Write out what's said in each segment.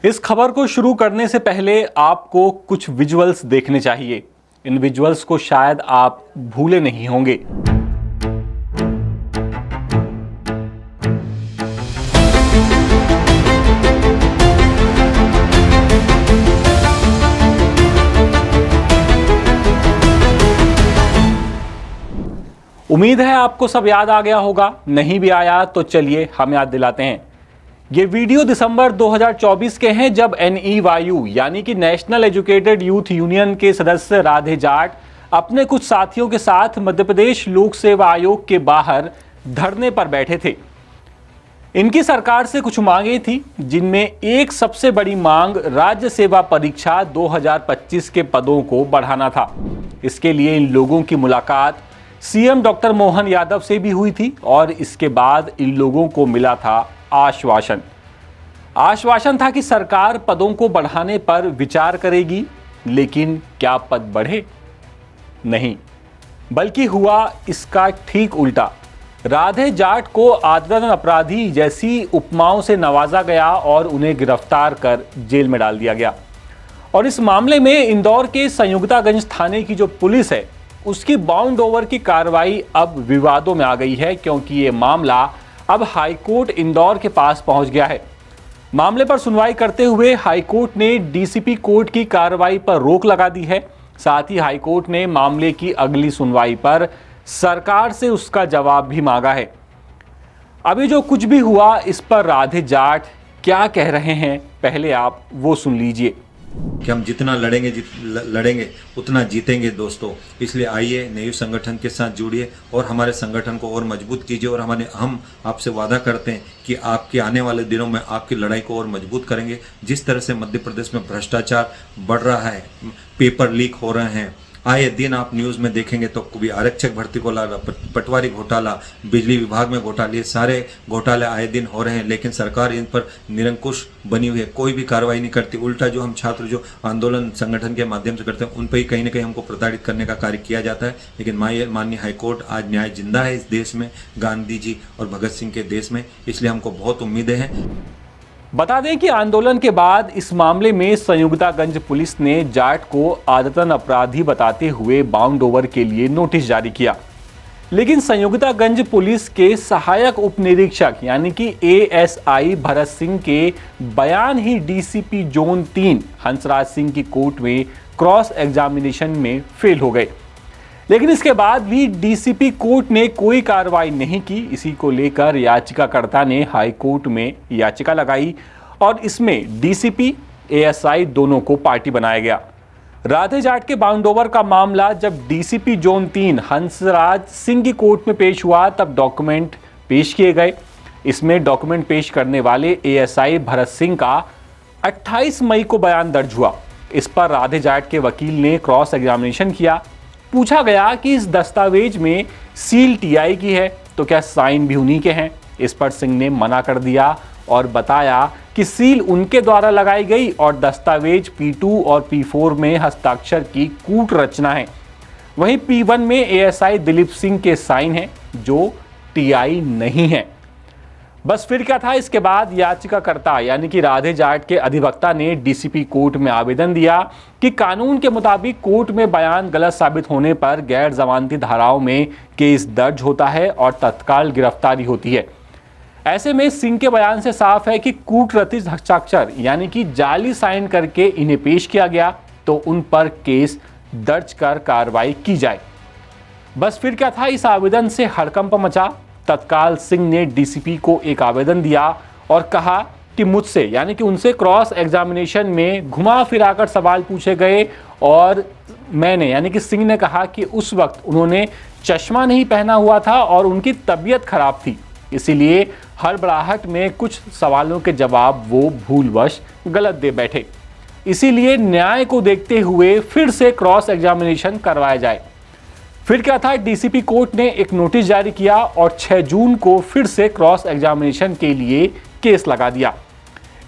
इस खबर को शुरू करने से पहले आपको कुछ विजुअल्स देखने चाहिए। इन विजुअल्स को शायद आप भूले नहीं होंगे। उम्मीद है आपको सब याद आ गया होगा, नहीं भी आया तो चलिए हम याद दिलाते हैं। ये वीडियो दिसंबर 2024 के हैं, जब NEYU यानी कि नेशनल एजुकेटेड यूथ यूनियन के सदस्य राधे जाट अपने कुछ साथियों के साथ मध्य प्रदेश लोक सेवा आयोग के बाहर धरने पर बैठे थे। इनकी सरकार से कुछ मांगे थी, जिनमें एक सबसे बड़ी मांग राज्य सेवा परीक्षा 2025 के पदों को बढ़ाना था। इसके लिए इन लोगों की मुलाकात CM डॉक्टर मोहन यादव से भी हुई थी और इसके बाद इन लोगों को मिला था आश्वासन था कि सरकार पदों को बढ़ाने पर विचार करेगी, लेकिन क्या पद बढ़े? नहीं, बल्कि हुआ इसका ठीक उल्टा। राधे जाट को आदरण अपराधी जैसी उपमाओं से नवाजा गया और उन्हें गिरफ्तार कर जेल में डाल दिया गया। और इस मामले में इंदौर के संयुक्तागंज थाने की जो पुलिस है, उसकी बाउंड ओवर की कार्रवाई अब विवादों में आ गई है, क्योंकि ये मामला अब हाईकोर्ट इंदौर के पास पहुंच गया है। मामले पर सुनवाई करते हुए हाईकोर्ट ने DCP कोर्ट की कार्रवाई पर रोक लगा दी है। साथ ही हाईकोर्ट ने मामले की अगली सुनवाई पर सरकार से उसका जवाब भी मांगा है। अभी जो कुछ भी हुआ, इस पर राधे जाट क्या कह रहे हैं, पहले आप वो सुन लीजिए। कि हम जितना लड़ेंगे उतना जीतेंगे दोस्तों। इसलिए आइए NEYU संगठन के साथ जुड़िए और हमारे संगठन को और मजबूत कीजिए। और हम आपसे वादा करते हैं कि आपके आने वाले दिनों में आपकी लड़ाई को और मजबूत करेंगे। जिस तरह से मध्य प्रदेश में भ्रष्टाचार बढ़ रहा है, पेपर लीक हो रहे हैं, आए दिन आप न्यूज़ में देखेंगे तो कभी आरक्षक भर्ती घोटाला, पटवारी घोटाला, बिजली विभाग में घोटाले, ये सारे घोटाले आए दिन हो रहे हैं, लेकिन सरकार इन पर निरंकुश बनी हुई है, कोई भी कार्रवाई नहीं करती। उल्टा जो हम छात्र जो आंदोलन संगठन के माध्यम से करते हैं, उन पर ही कहीं ना कहीं हमको प्रताड़ित करने का कार्य किया जाता है। लेकिन माननीय हाईकोर्ट, आज न्याय जिंदा है इस देश में, गांधी जी और भगत सिंह के देश में, इसलिए हमको बहुत उम्मीदें हैं। बता दें कि आंदोलन के बाद इस मामले में संयुक्तागंज पुलिस ने जाट को आदतन अपराधी बताते हुए बाउंड ओवर के लिए नोटिस जारी किया। लेकिन संयुक्तागंज पुलिस के सहायक उप निरीक्षक यानी कि ASI भरत सिंह के बयान ही DCP जोन 3 हंसराज सिंह की कोर्ट में क्रॉस एग्जामिनेशन में फेल हो गए। लेकिन इसके बाद भी DCP कोर्ट ने कोई कार्रवाई नहीं की। इसी को लेकर याचिकाकर्ता ने हाई कोर्ट में याचिका लगाई और इसमें DCP ASI दोनों को पार्टी बनाया गया। राधे जाट के बाउंड ओवर का मामला जब DCP जोन 3 हंसराज सिंह की कोर्ट में पेश हुआ, तब डॉक्यूमेंट पेश किए गए। इसमें डॉक्यूमेंट पेश करने वाले ASI भरत सिंह का 28 मई को बयान दर्ज हुआ। इस पर राधे जाट के वकील ने क्रॉस एग्जामिनेशन किया। पूछा गया कि इस दस्तावेज में सील TI की है, तो क्या साइन भी उन्हीं के हैं? इस पर सिंह ने मना कर दिया और बताया कि सील उनके द्वारा लगाई गई और दस्तावेज P2 और P4 में हस्ताक्षर की कूट रचना है। वहीं P1 में ASI दिलीप सिंह के साइन हैं, जो TI नहीं है। बस फिर क्या था, इसके बाद याचिकाकर्ता यानी कि राधे जाट के अधिवक्ता ने DCP कोर्ट में आवेदन दिया कि कानून के मुताबिक कोर्ट में बयान गलत साबित होने पर गैर जमानती धाराओं में केस दर्ज होता है और तत्काल गिरफ्तारी होती है। ऐसे में सिंह के बयान से साफ है कि कूटरचित हस्ताक्षर यानी कि जाली साइन करके इन्हें पेश किया गया, तो उन पर केस दर्ज कर कार्रवाई की जाए। बस फिर क्या था, इस आवेदन से हड़कंप मचा। तत्काल सिंह ने DCP को एक आवेदन दिया और कहा कि मुझसे यानी कि उनसे क्रॉस एग्जामिनेशन में घुमा फिराकर सवाल पूछे गए और मैंने यानी कि सिंह ने कहा कि उस वक्त उन्होंने चश्मा नहीं पहना हुआ था और उनकी तबीयत खराब थी, इसीलिए हड़बड़ाहट में कुछ सवालों के जवाब वो भूलवश गलत दे बैठे। इसीलिए न्याय को देखते हुए फिर से क्रॉस एग्जामिनेशन करवाया जाए। फिर क्या था, DCP कोर्ट ने एक नोटिस जारी किया और 6 जून को फिर से क्रॉस एग्जामिनेशन के लिए केस लगा दिया।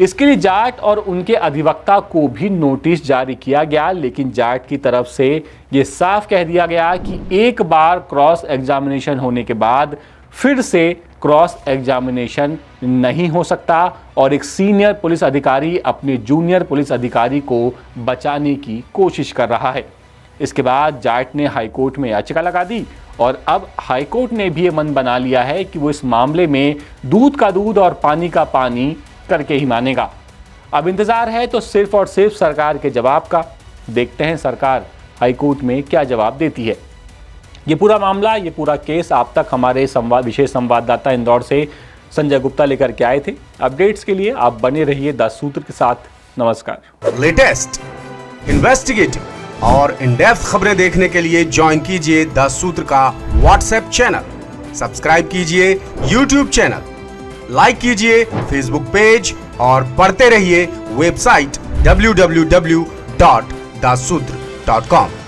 इसके लिए जाट और उनके अधिवक्ता को भी नोटिस जारी किया गया, लेकिन जाट की तरफ से ये साफ कह दिया गया कि एक बार क्रॉस एग्जामिनेशन होने के बाद फिर से क्रॉस एग्जामिनेशन नहीं हो सकता और एक सीनियर पुलिस अधिकारी अपने जूनियर पुलिस अधिकारी को बचाने की कोशिश कर रहा है। इसके बाद जाट ने हाईकोर्ट में याचिका लगा दी और अब हाईकोर्ट ने भी ये मन बना लिया है कि वो इस मामले में दूध का दूध और पानी का पानी करके ही मानेगा। अब इंतजार है तो सिर्फ और सिर्फ सरकार के जवाब का। देखते हैं सरकार हाईकोर्ट में क्या जवाब देती है। ये पूरा मामला, ये पूरा केस आप तक हमारे विशेष संवाददाता इंदौर से संजय गुप्ता लेकर के आए थे। अपडेट्स के लिए आप बने रहिए 10 सूत्र के साथ। नमस्कार। लेटेस्ट, इन्वेस्टिगेटिव और इन डेप्थ खबरें देखने के लिए ज्वाइन कीजिए 10 सूत्र का व्हाट्सएप चैनल, सब्सक्राइब कीजिए यूट्यूब चैनल, लाइक कीजिए फेसबुक पेज और पढ़ते रहिए वेबसाइट www.dasudr.com।